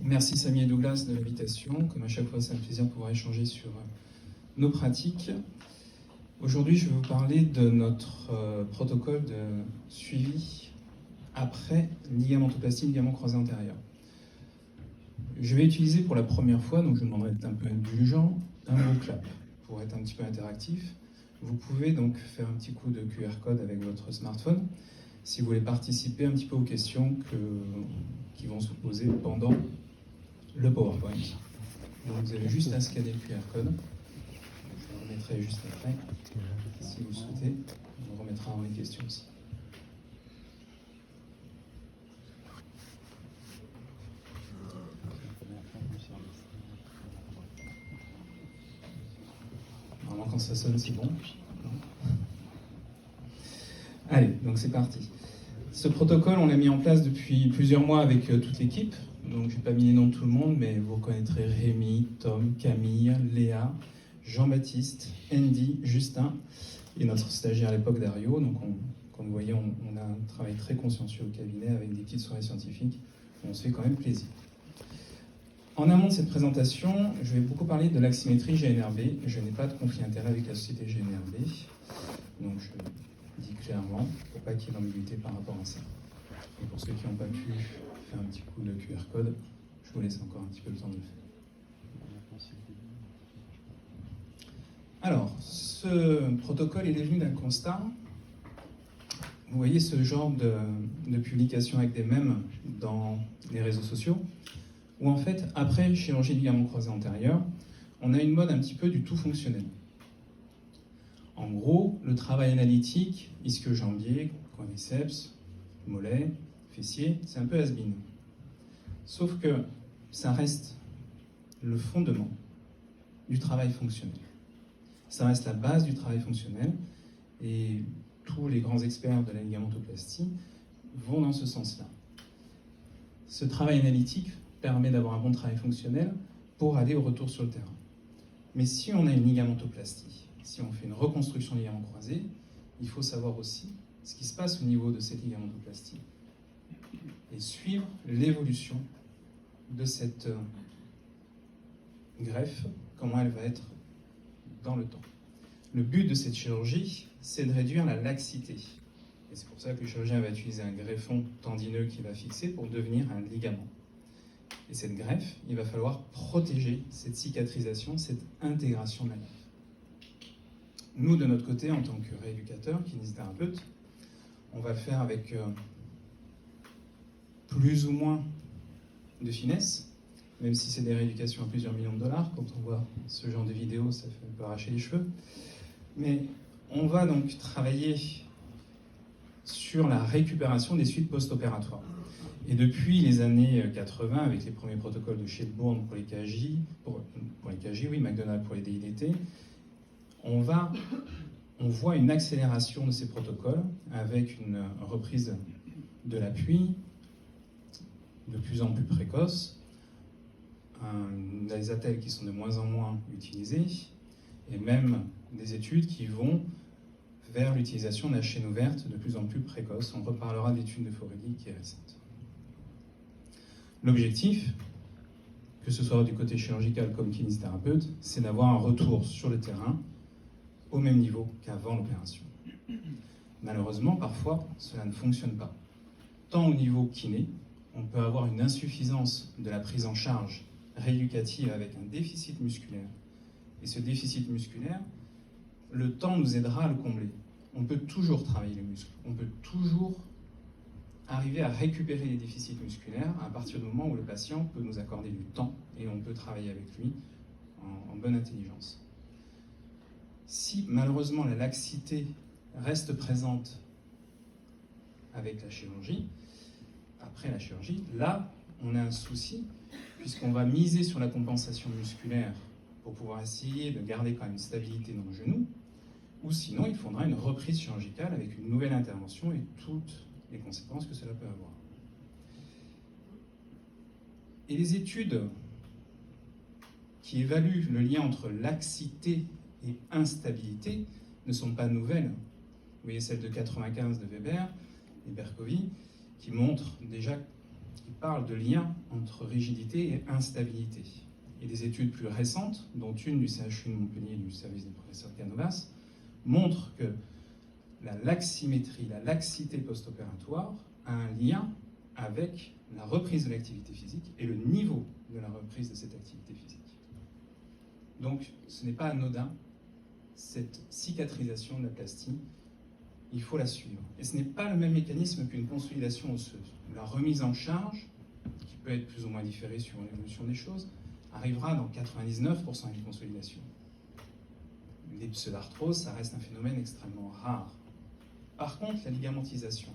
Merci Samy et Douglas de l'invitation. Comme à chaque fois, c'est un plaisir de pouvoir échanger sur nos pratiques. Aujourd'hui, je vais vous parler de notre protocole de suivi après ligamentoplastie, ligament croisé antérieur. Je vais utiliser pour la première fois, donc je vous demanderai d'être un peu indulgent, un mot clap pour être un petit peu interactif. Vous pouvez donc faire un petit coup de QR code avec votre smartphone si vous voulez participer un petit peu aux questions qui vont se poser pendant le PowerPoint. Donc vous avez juste à scanner le QR code. Je le remettrai juste après, si vous souhaitez. On le remettra dans les questions aussi. Normalement, quand ça sonne, c'est bon. Allez, donc c'est parti. Ce protocole, on l'a mis en place depuis plusieurs mois avec toute l'équipe. Donc, je n'ai pas mis les noms de tout le monde, mais vous reconnaîtrez Rémi, Tom, Camille, Léa, Jean-Baptiste, Andy, Justin et notre stagiaire à l'époque, Dario. Donc, comme vous voyez, on a un travail très consciencieux au cabinet avec des petites soirées scientifiques. On se fait quand même plaisir. En amont de cette présentation, je vais beaucoup parler de l'aximétrie GNRB. Je n'ai pas de conflit d'intérêt avec la société GNRB. Donc, je dis clairement, pour pas qu'il y ait d'ambiguïté par rapport à ça. Et pour ceux qui n'ont pas pu faire un petit coup de QR code, je vous laisse encore un petit peu le temps de le faire. Alors, ce protocole est venu d'un constat. Vous voyez ce genre de publication avec des mèmes dans les réseaux sociaux, où en fait, après chirurgie ligament croisé antérieur, on a une mode un petit peu du tout fonctionnel. En gros, le travail analytique, ischio-jambier, quadriceps, mollet, fessier, c'est un peu has-been. Sauf que ça reste le fondement du travail fonctionnel. Ça reste la base du travail fonctionnel et tous les grands experts de la ligamentoplastie vont dans ce sens-là. Ce travail analytique permet d'avoir un bon travail fonctionnel pour aller au retour sur le terrain. Mais si on a une ligamentoplastie, si on fait une reconstruction ligament croisé, il faut savoir aussi ce qui se passe au niveau de cette ligamentoplastie et suivre l'évolution de cette greffe, comment elle va être dans le temps. Le but de cette chirurgie, c'est de réduire la laxité. Et c'est pour ça que le chirurgien va utiliser un greffon tendineux qui va fixer pour devenir un ligament. Et cette greffe, il va falloir protéger cette cicatrisation, cette intégration de la greffe. Nous, de notre côté, en tant que rééducateur, kinésithérapeute, on va le faire avec plus ou moins de finesse, même si c'est des rééducations à plusieurs millions de dollars. Quand on voit ce genre de vidéo, ça fait un peu arracher les cheveux. Mais on va donc travailler sur la récupération des suites post-opératoires. Et depuis les années 80, avec les premiers protocoles de Shelbourne pour les KJ, pour les KJ, oui, McDonald pour les DIDT, on voit une accélération de ces protocoles avec une reprise de l'appui de plus en plus précoce, des attelles qui sont de moins en moins utilisés, et même des études qui vont vers l'utilisation de la chaîne ouverte de plus en plus précoce. On reparlera d'études de Forelli qui est récente. L'objectif, que ce soit du côté chirurgical comme kinésithérapeute, c'est d'avoir un retour sur le terrain au même niveau qu'avant l'opération. Malheureusement, parfois, cela ne fonctionne pas. Tant au niveau kiné, on peut avoir une insuffisance de la prise en charge rééducative avec un déficit musculaire. Et ce déficit musculaire, le temps nous aidera à le combler. On peut toujours travailler les muscles, on peut toujours arriver à récupérer les déficits musculaires à partir du moment où le patient peut nous accorder du temps et on peut travailler avec lui en bonne intelligence. Si malheureusement la laxité reste présente avec la chirurgie, après la chirurgie, là on a un souci puisqu'on va miser sur la compensation musculaire pour pouvoir essayer de garder quand même une stabilité dans le genou, ou sinon il faudra une reprise chirurgicale avec une nouvelle intervention et toutes les conséquences que cela peut avoir. Et les études qui évaluent le lien entre laxité et instabilité ne sont pas nouvelles. Vous voyez celle de 95 de Weber et Berkovi qui montrent déjà qui parle de lien entre rigidité et instabilité. Et des études plus récentes, dont une du CHU de Montpellier du service du professeur Canovas, montrent que la laximétrie, la laxité post-opératoire a un lien avec la reprise de l'activité physique et le niveau de la reprise de cette activité physique. Donc ce n'est pas anodin, cette cicatrisation de la plastie, il faut la suivre. Et ce n'est pas le même mécanisme qu'une consolidation osseuse. La remise en charge, qui peut être plus ou moins différée sur l'évolution des choses, arrivera dans 99% d'une consolidation. Les pseudarthroses, ça reste un phénomène extrêmement rare. Par contre, la ligamentisation,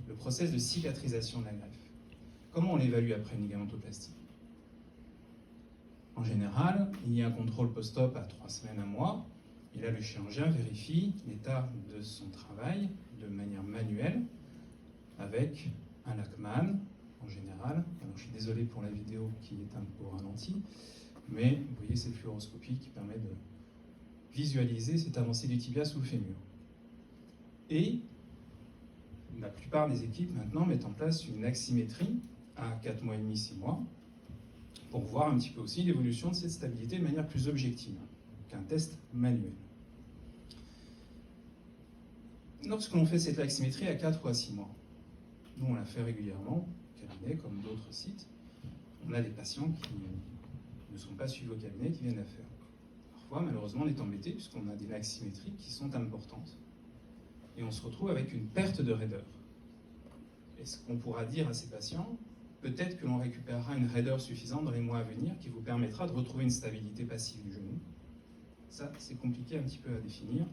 le process de cicatrisation de la greffe, comment on l'évalue après une ligamentoplastie? En général, il y a un contrôle post-op à 3 semaines, 1 mois, et là le chirurgien vérifie l'état de son travail de manière manuelle avec un Lachmann en général. Alors je suis désolé pour la vidéo qui est un peu au ralenti, mais vous voyez cette fluoroscopie qui permet de visualiser cette avancée du tibia sous le fémur. Et la plupart des équipes maintenant mettent en place une aximétrie à 4 mois et demi, 6 mois, pour voir un petit peu aussi l'évolution de cette stabilité de manière plus objective qu'un test manuel. Lorsque l'on fait cette laximétrie à 4 ou à 6 mois, nous on la fait régulièrement, au cabinet comme d'autres sites, on a des patients qui ne sont pas suivis au cabinet qui viennent la faire. Parfois, malheureusement, on est embêté puisqu'on a des laximétries qui sont importantes et on se retrouve avec une perte de raideur. Est-ce qu'on pourra dire à ces patients, peut-être que l'on récupérera une raideur suffisante dans les mois à venir qui vous permettra de retrouver une stabilité passive du genou? Ça, c'est compliqué un petit peu à définir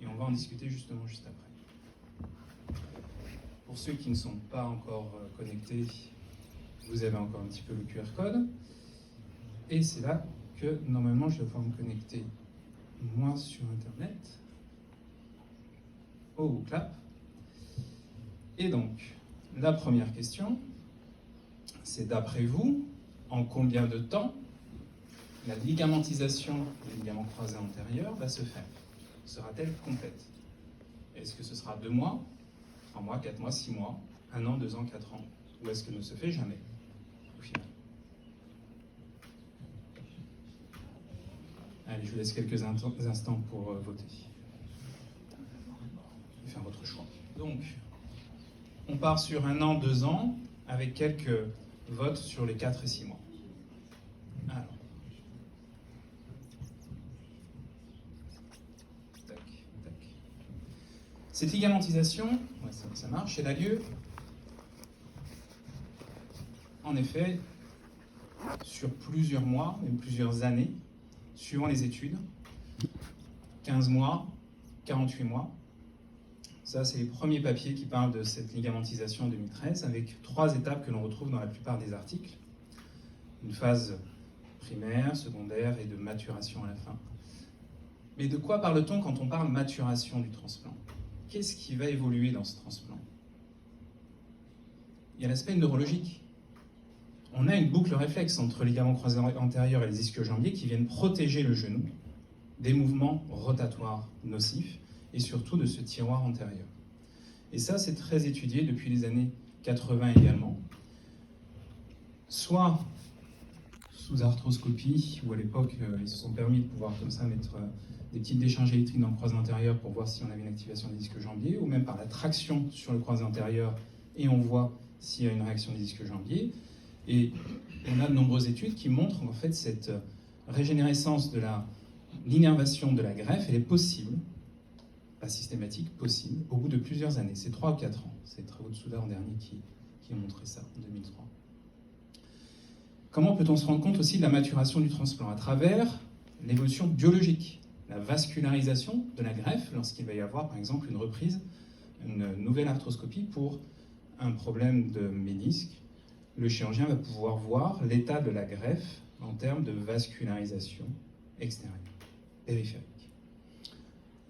et on va en discuter justement juste après. Pour ceux qui ne sont pas encore connectés, vous avez encore un petit peu le QR code. Et c'est là que normalement je vais pouvoir me connecter moi sur Internet. Au clap. Et donc, la première question, c'est d'après vous, en combien de temps la ligamentisation des ligaments croisés antérieurs va se faire? Sera-t-elle complète? Est-ce que ce sera 2 mois, 3 mois, 4 mois, 6 mois, 1 an, 2 ans, 4 ans? Ou est-ce que ne se fait jamais, au final? Allez, je vous laisse quelques instants pour voter. Et faire votre choix. Donc, on part sur 1 an, 2 ans, avec quelques votes sur les 4 et 6 mois. Alors. Tac, tac. Cette ligamentisation, ouais, ça marche, elle a lieu, en effet, sur plusieurs mois, même plusieurs années, suivant les études. 15 mois, 48 mois. Ça, c'est les premiers papiers qui parlent de cette ligamentisation en 2013, avec 3 étapes que l'on retrouve dans la plupart des articles. Une phase primaire, secondaire et de maturation à la fin. Mais de quoi parle-t-on quand on parle maturation du transplant? Qu'est-ce qui va évoluer dans ce transplant? Il y a l'aspect neurologique. On a une boucle réflexe entre les ligaments croisés antérieurs et les ischio-jambiers qui viennent protéger le genou des mouvements rotatoires nocifs et surtout de ce tiroir antérieur. Et ça, c'est très étudié depuis les années 80 également, soit sous arthroscopie, où à l'époque, ils se sont permis de pouvoir comme ça mettre des petites décharges électriques dans le croisé antérieur pour voir si on avait une activation des ischio-jambiers, ou même par la traction sur le croisé antérieur, et on voit s'il y a une réaction des ischio-jambiers. Et on a de nombreuses études qui montrent en fait cette régénérescence de l'innervation de la greffe, elle est possible, pas systématique, possible, au bout de plusieurs années. C'est 3 ou 4 ans. C'est les travaux de Souda en dernier qui ont montré ça, en 2003. Comment peut-on se rendre compte aussi de la maturation du transplant? À travers l'évolution biologique, la vascularisation de la greffe, lorsqu'il va y avoir par exemple une reprise, une nouvelle arthroscopie pour un problème de ménisque. Le chirurgien va pouvoir voir l'état de la greffe en termes de vascularisation extérieure, périphérique.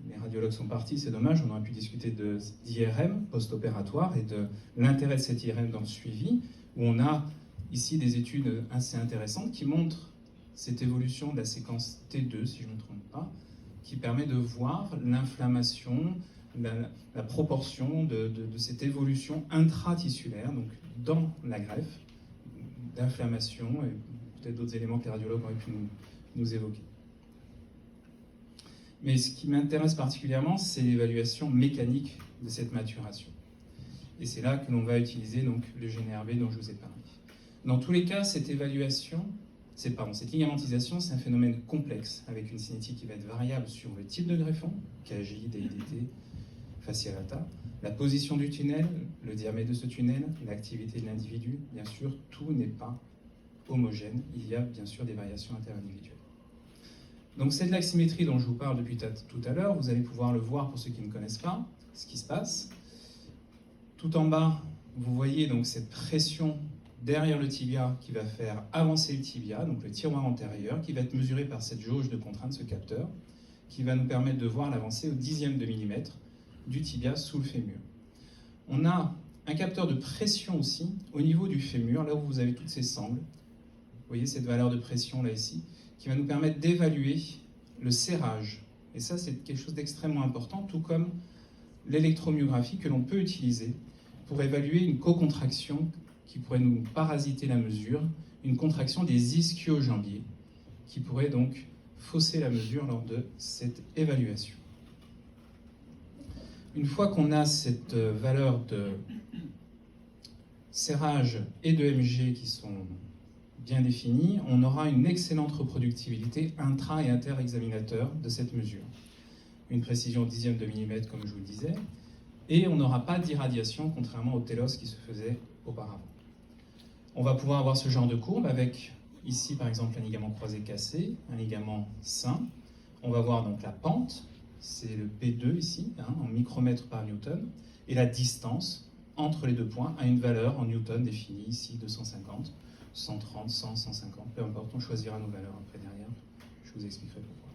Les radiologues sont partis, c'est dommage, on aurait pu discuter d'IRM post-opératoire et de l'intérêt de cet IRM dans le suivi, où on a ici des études assez intéressantes qui montrent cette évolution de la séquence T2, si je ne me trompe pas, qui permet de voir l'inflammation, la proportion de cette évolution intratissulaire, donc dans la greffe, d'inflammation et peut-être d'autres éléments que les radiologues auraient pu nous évoquer. Mais ce qui m'intéresse particulièrement, c'est l'évaluation mécanique de cette maturation. Et c'est là que l'on va utiliser donc, le GNRB dont je vous ai parlé. Dans tous les cas, cette ligamentisation, c'est un phénomène complexe, avec une cinétique qui va être variable sur le type de greffon, KJ, DIDT, fasciolata, la position du tunnel, le diamètre de ce tunnel, l'activité de l'individu. Bien sûr, tout n'est pas homogène. Il y a bien sûr des variations interindividuelles. Donc c'est de l'aximétrie dont je vous parle depuis tout à l'heure. Vous allez pouvoir le voir pour ceux qui ne connaissent pas ce qui se passe. Tout en bas, vous voyez donc cette pression derrière le tibia qui va faire avancer le tibia, donc le tiroir antérieur, qui va être mesuré par cette jauge de contrainte, ce capteur, qui va nous permettre de voir l'avancée au dixième de millimètre du tibia sous le fémur. On a un capteur de pression aussi au niveau du fémur, là où vous avez toutes ces sangles. Vous voyez cette valeur de pression là ici, qui va nous permettre d'évaluer le serrage. Et ça, c'est quelque chose d'extrêmement important, tout comme l'électromyographie que l'on peut utiliser pour évaluer une co-contraction qui pourrait nous parasiter la mesure, une contraction des ischio-jambiers, qui pourrait donc fausser la mesure lors de cette évaluation. Une fois qu'on a cette valeur de serrage et de MG qui sont bien définies, on aura une excellente reproductibilité intra- et inter-examinateur de cette mesure. Une précision au dixième de millimètre, comme je vous le disais, et on n'aura pas d'irradiation, contrairement au télos qui se faisait auparavant. On va pouvoir avoir ce genre de courbe avec, ici par exemple, un ligament croisé cassé, un ligament sain. On va voir donc la pente, c'est le P2 ici, en micromètres par newton, et la distance entre les deux points a une valeur en newton définie ici, 250, 130, 100, 150, peu importe, on choisira nos valeurs après derrière, je vous expliquerai pourquoi.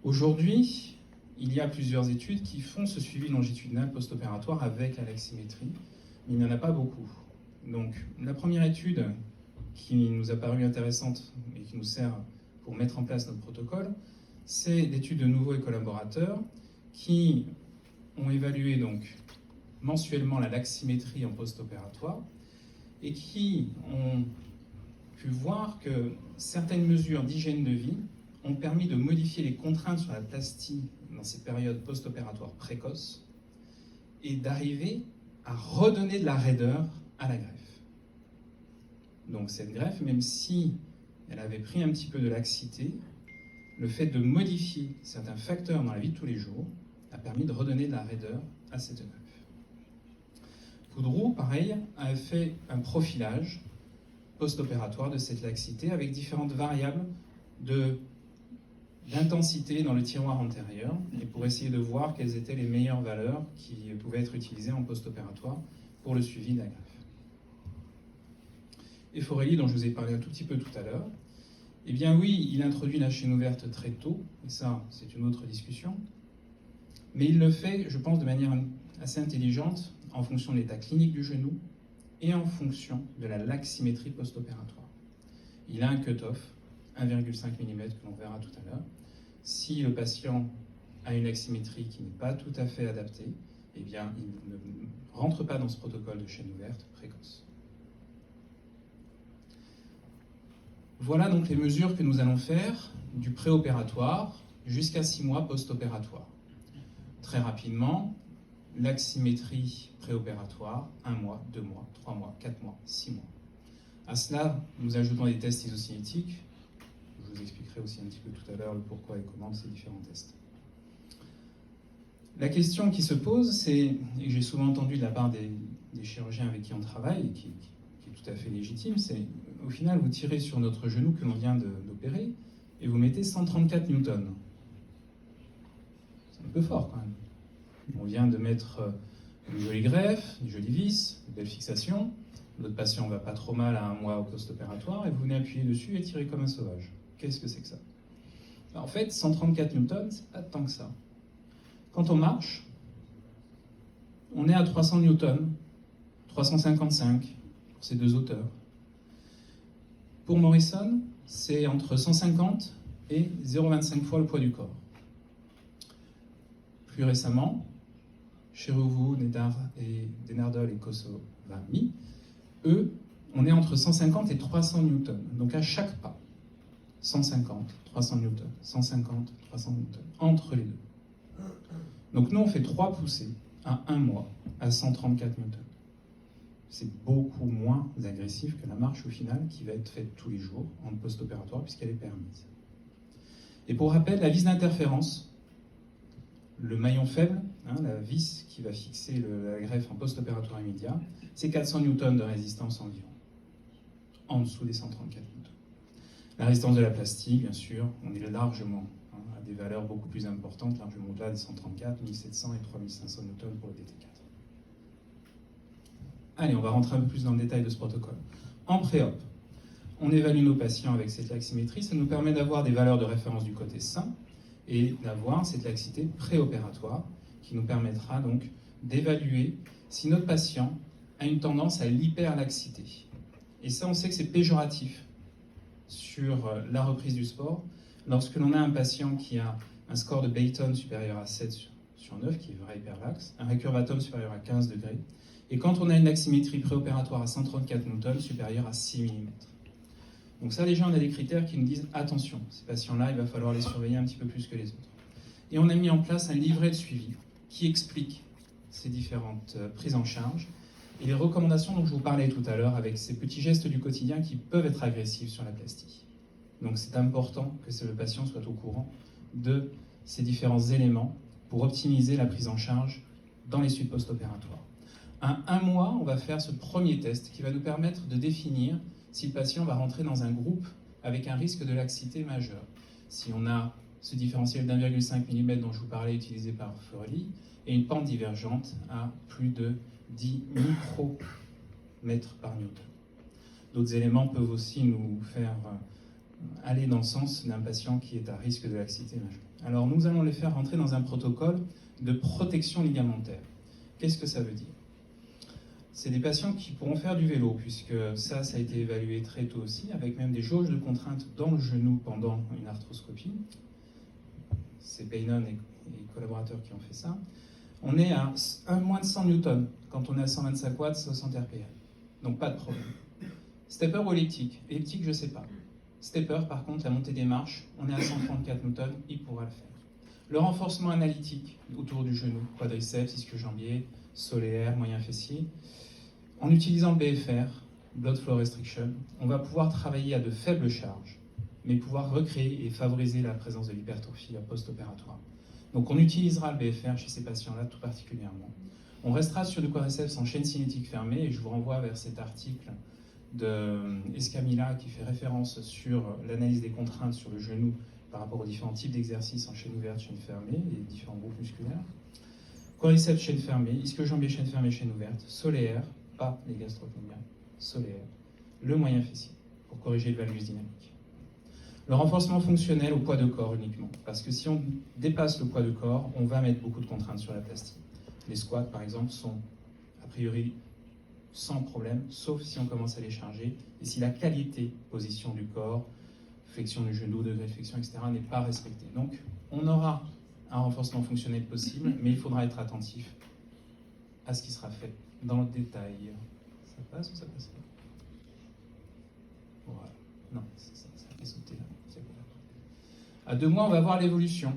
Aujourd'hui, il y a plusieurs études qui font ce suivi longitudinal post-opératoire avec la laximétrie, mais il n'y en a pas beaucoup. Donc, la première étude qui nous a paru intéressante et qui nous sert pour mettre en place notre protocole, c'est l'étude de Nouveau et collaborateurs qui ont évalué donc mensuellement la laximétrie en post-opératoire et qui ont pu voir que certaines mesures d'hygiène de vie ont permis de modifier les contraintes sur la plastie dans ces périodes post-opératoires précoces et d'arriver à redonner de la raideur à la greffe. Donc cette greffe, même si elle avait pris un petit peu de laxité, le fait de modifier certains facteurs dans la vie de tous les jours a permis de redonner de la raideur à cette greffe. Poudreau, pareil, a fait un profilage post-opératoire de cette laxité avec différentes variables d'intensité dans le tiroir antérieur et pour essayer de voir quelles étaient les meilleures valeurs qui pouvaient être utilisées en post-opératoire pour le suivi de la greffe. Et Forelli, dont je vous ai parlé un tout petit peu tout à l'heure, eh bien oui, il introduit la chaîne ouverte très tôt, et ça, c'est une autre discussion, mais il le fait, je pense, de manière assez intelligente en fonction de l'état clinique du genou et en fonction de la laximétrie post-opératoire. Il a un cut-off, 1,5 mm que l'on verra tout à l'heure. Si le patient a une laximétrie qui n'est pas tout à fait adaptée, eh bien, il ne rentre pas dans ce protocole de chaîne ouverte précoce. Voilà donc les mesures que nous allons faire du préopératoire jusqu'à 6 mois post-opératoire. Très rapidement, laximétrie préopératoire, 1 mois, 2 mois, 3 mois, 4 mois, 6 mois. À cela, nous ajoutons des tests isocinétiques. Je vous expliquerai aussi un petit peu tout à l'heure le pourquoi et comment de ces différents tests. La question qui se pose, c'est, et que j'ai souvent entendu de la part des chirurgiens avec qui on travaille, et qui est tout à fait légitime, c'est au final, vous tirez sur notre genou que l'on vient d'opérer et vous mettez 134 newtons. C'est un peu fort quand même. On vient de mettre une jolie greffe, une jolie vis, une belle fixation. Notre patient va pas trop mal à 1 mois au post-opératoire et vous venez appuyer dessus et tirer comme un sauvage. Qu'est-ce que c'est que ça? En fait, 134 newtons, c'est pas tant que ça. Quand on marche, on est à 300 newtons, 355 pour ces deux hauteurs. Pour Morrison, c'est entre 150 et 0,25 fois le poids du corps. Plus récemment, Cherouvou, Denardol et Kosovami, eux, on est entre 150 et 300 newtons. Donc à chaque pas, 150, 300 newtons, 150, 300 newtons, entre les deux. Donc nous, on fait 3 poussées à 1 mois à 134 newtons. C'est beaucoup moins agressif que la marche au final qui va être faite tous les jours en post-opératoire puisqu'elle est permise. Et pour rappel, la vis d'interférence, le maillon faible, la vis qui va fixer la greffe en post-opératoire immédiat, c'est 400 newtons de résistance environ, en dessous des 134 newtons. La résistance de la plastique, bien sûr, on est largement à des valeurs beaucoup plus importantes, largement au-delà des 134, 1700 et 3500 newtons pour le DT4. Allez, on va rentrer un peu plus dans le détail de ce protocole. En pré-op, on évalue nos patients avec cette laximétrie. Ça nous permet d'avoir des valeurs de référence du côté sain et d'avoir cette laxité préopératoire qui nous permettra donc d'évaluer si notre patient a une tendance à l'hyperlaxité. Et ça, on sait que c'est péjoratif sur la reprise du sport. Lorsque l'on a un patient qui a un score de Bayton supérieur à 7 sur 9, qui est vrai hyperlaxe, un récurvatum supérieur à 15 degrés, et quand on a une laximétrie préopératoire à 134 newtons supérieure à 6 mm. Donc ça, déjà, on a des critères qui nous disent attention, ces patients-là, il va falloir les surveiller un petit peu plus que les autres. Et on a mis en place un livret de suivi qui explique ces différentes prises en charge et les recommandations dont je vous parlais tout à l'heure avec ces petits gestes du quotidien qui peuvent être agressifs sur la plastie. Donc c'est important que le patient soit au courant de ces différents éléments pour optimiser la prise en charge dans les suites post-opératoires. À 1 mois, on va faire ce premier test qui va nous permettre de définir si le patient va rentrer dans un groupe avec un risque de laxité majeur. Si on a ce différentiel d'1,5 mm dont je vous parlais utilisé par Forelli et une pente divergente à plus de 10 micromètres par newton. D'autres éléments peuvent aussi nous faire aller dans le sens d'un patient qui est à risque de laxité majeure. Alors nous allons les faire rentrer dans un protocole de protection ligamentaire. Qu'est-ce que ça veut dire ? C'est des patients qui pourront faire du vélo, puisque ça a été évalué très tôt aussi, avec même des jauges de contrainte dans le genou pendant une arthroscopie. C'est Paynon et collaborateurs qui ont fait ça. On est à moins de 100 newtons quand on est à 125 watts, 60 RPM. Donc pas de problème. Stepper ou elliptique ? Elliptique, je ne sais pas. Stepper, par contre, la montée des marches, on est à 134 newtons, il pourra le faire. Le renforcement analytique autour du genou, quadriceps, ischio-jambier, solaire, moyen fessier. En utilisant le BFR, Blood Flow Restriction, on va pouvoir travailler à de faibles charges, mais pouvoir recréer et favoriser la présence de l'hypertrophie post-opératoire. Donc on utilisera le BFR chez ces patients-là tout particulièrement. On restera sur du quadriceps en chaîne cinétique fermée, et je vous renvoie vers cet article de Escamilla qui fait référence sur l'analyse des contraintes sur le genou par rapport aux différents types d'exercices en chaîne ouverte, chaîne fermée, et différents groupes musculaires. Quadriceps, chaîne fermée, ischio-jambier, chaîne fermée, chaîne ouverte, solaire, pas les gastrocnémiens, solaire, le moyen fessier, pour corriger le valgus dynamique. Le renforcement fonctionnel au poids de corps uniquement, parce que si on dépasse le poids de corps, on va mettre beaucoup de contraintes sur la plastie. Les squats, par exemple, sont a priori sans problème, sauf si on commence à les charger, et si la qualité position du corps, flexion du genou, degré de flexion, etc., n'est pas respectée. Donc, on aura un renforcement fonctionnel possible, mais il faudra être attentif à ce qui sera fait dans le détail. Ça passe ou ça passe pas ? Voilà. Non, ça fait sauter là. À 2 mois, on va voir l'évolution.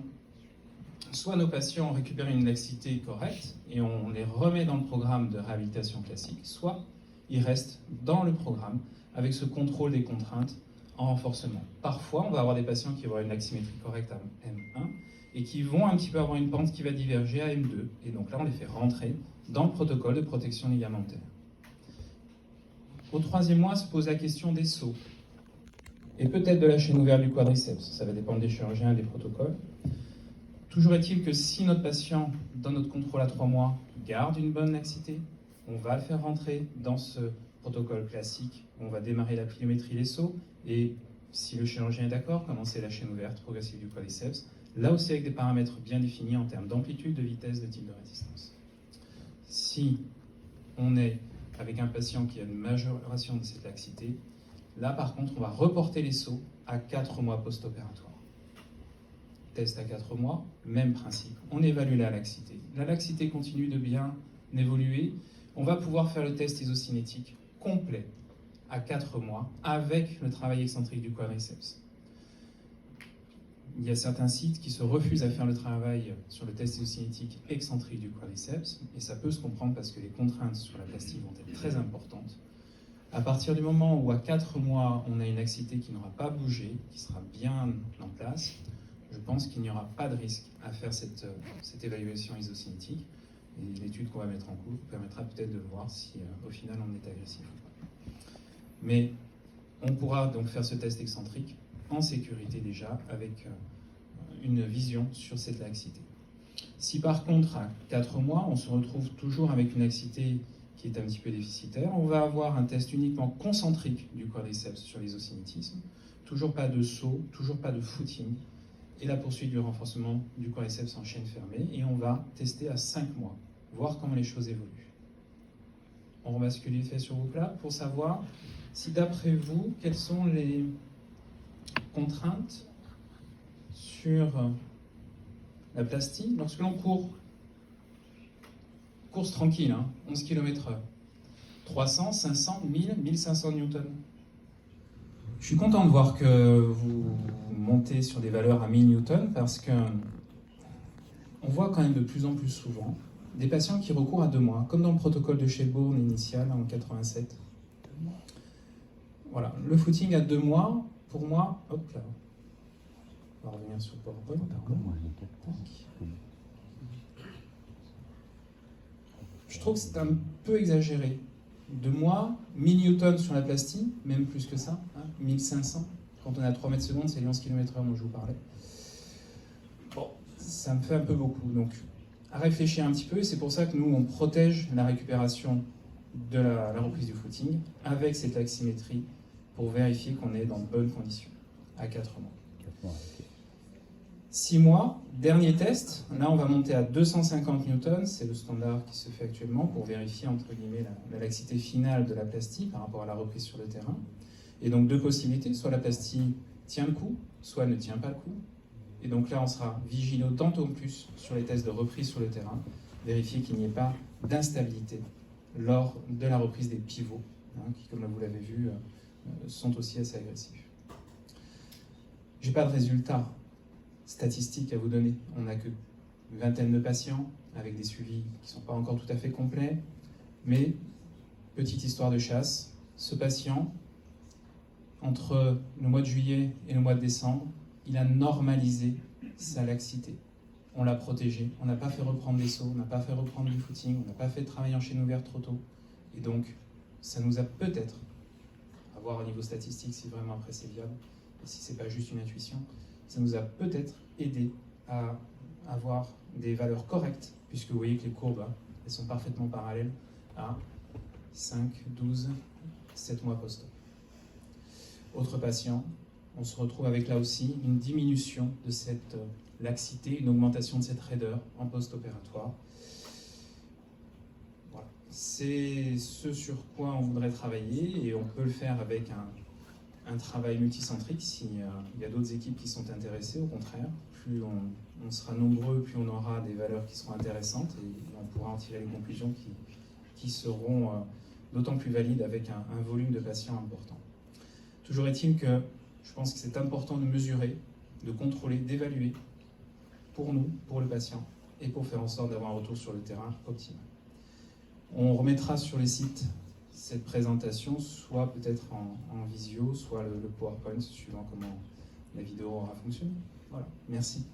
Soit nos patients ont récupéré une laxité correcte et on les remet dans le programme de réhabilitation classique, soit ils restent dans le programme avec ce contrôle des contraintes en renforcement. Parfois, on va avoir des patients qui auront une laximétrie correcte à M1 et qui vont un petit peu avoir une pente qui va diverger à M2. Et donc là, on les fait rentrer dans le protocole de protection ligamentaire. Au 3e mois se pose la question des sauts et peut-être de la chaîne ouverte du quadriceps. Ça va dépendre des chirurgiens et des protocoles. Toujours est-il que si notre patient, dans notre contrôle à 3 mois, garde une bonne laxité, on va le faire rentrer dans ce protocole classique. On va démarrer la pliométrie des sauts et, si le chirurgien est d'accord, commencer la chaîne ouverte progressive du quadriceps, là aussi avec des paramètres bien définis en termes d'amplitude, de vitesse, de type de résistance. Si on est avec un patient qui a une majoration de cette laxité, là par contre on va reporter les sauts à 4 mois post-opératoire. Test à 4 mois, même principe. On évalue la laxité. La laxité continue de bien évoluer. On va pouvoir faire le test isocinétique complet à 4 mois avec le travail excentrique du quadriceps. Il y a certains sites qui se refusent à faire le travail sur le test isocinétique excentrique du quadriceps, et ça peut se comprendre parce que les contraintes sur la plastique vont être très importantes. À partir du moment où à 4 mois, on a une laxité qui n'aura pas bougé, qui sera bien en place, je pense qu'il n'y aura pas de risque à faire cette évaluation isocinétique. Et l'étude qu'on va mettre en cours permettra peut-être de voir si au final on est agressif ou pas. Mais on pourra donc faire ce test excentrique en sécurité déjà, avec une vision sur cette laxité. Si par contre, à 4 mois, on se retrouve toujours avec une laxité qui est un petit peu déficitaire, on va avoir un test uniquement concentrique du quadriceps sur l'isocinétisme, toujours pas de saut, toujours pas de footing, et la poursuite du renforcement du quadriceps en chaîne fermée, et on va tester à 5 mois, voir comment les choses évoluent. On rebascule vite fait sur vos plats pour savoir si d'après vous, quelles sont les contraintes sur la plastie lorsque l'on court. Course tranquille, 11 km/h. 300, 500, 1000, 1500 newtons. Je suis content de voir que vous montez sur des valeurs à 1000 newtons parce que on voit quand même de plus en plus souvent des patients qui recourent à 2 mois, comme dans le protocole de Shelbourne initial en 87. Voilà, le footing à 2 mois, pour moi, hop là. On va revenir sur le PowerPoint. Je trouve que c'est un peu exagéré. 2 mois, 1000 newtons sur la plastie, même plus que ça, 1500. Quand on est à 3 mètres secondes, c'est les 11 km/h dont je vous parlais. Bon, ça me fait un peu beaucoup. Donc, à réfléchir un petit peu, et c'est pour ça que nous, on protège la récupération de la reprise du footing avec cette laximétrie pour vérifier qu'on est dans de bonnes conditions à 4 mois. 6 mois, dernier test, là on va monter à 250 newtons, c'est le standard qui se fait actuellement pour vérifier entre guillemets la laxité finale de la plastie par rapport à la reprise sur le terrain. Et donc 2 possibilités, soit la plastie tient le coup, soit elle ne tient pas le coup. Et donc là on sera vigilant tantôt plus sur les tests de reprise sur le terrain, vérifier qu'il n'y ait pas d'instabilité lors de la reprise des pivots, qui comme vous l'avez vu sont aussi assez agressifs. J'ai pas de résultats statistiques à vous donner. On n'a que une vingtaine de patients avec des suivis qui ne sont pas encore tout à fait complets. Mais, petite histoire de chasse, ce patient, entre le mois de juillet et le mois de décembre, il a normalisé sa laxité. On l'a protégé, on n'a pas fait reprendre des sauts, on n'a pas fait reprendre du footing, on n'a pas fait de travail en chaîne ouverte trop tôt. Et donc, ça nous a peut-être, à voir au niveau statistique si vraiment après c'est viable, et si c'est pas juste une intuition, ça nous a peut-être aidé à avoir des valeurs correctes, puisque vous voyez que les courbes, elles sont parfaitement parallèles à 5, 12, 7 mois post-op. Autre patient, on se retrouve avec là aussi une diminution de cette laxité, une augmentation de cette raideur en post-opératoire. Voilà. C'est ce sur quoi on voudrait travailler et on peut le faire avec un travail multicentrique s'il y a d'autres équipes qui sont intéressées. Au contraire, plus on sera nombreux, plus on aura des valeurs qui seront intéressantes et on pourra en tirer les conclusions qui seront d'autant plus valides avec un volume de patients important. Toujours est-il que je pense que c'est important de mesurer, de contrôler, d'évaluer pour nous, pour le patient et pour faire en sorte d'avoir un retour sur le terrain optimal. On remettra sur les sites cette présentation, soit peut-être en visio, soit le PowerPoint, suivant comment la vidéo aura fonctionné. Voilà, merci.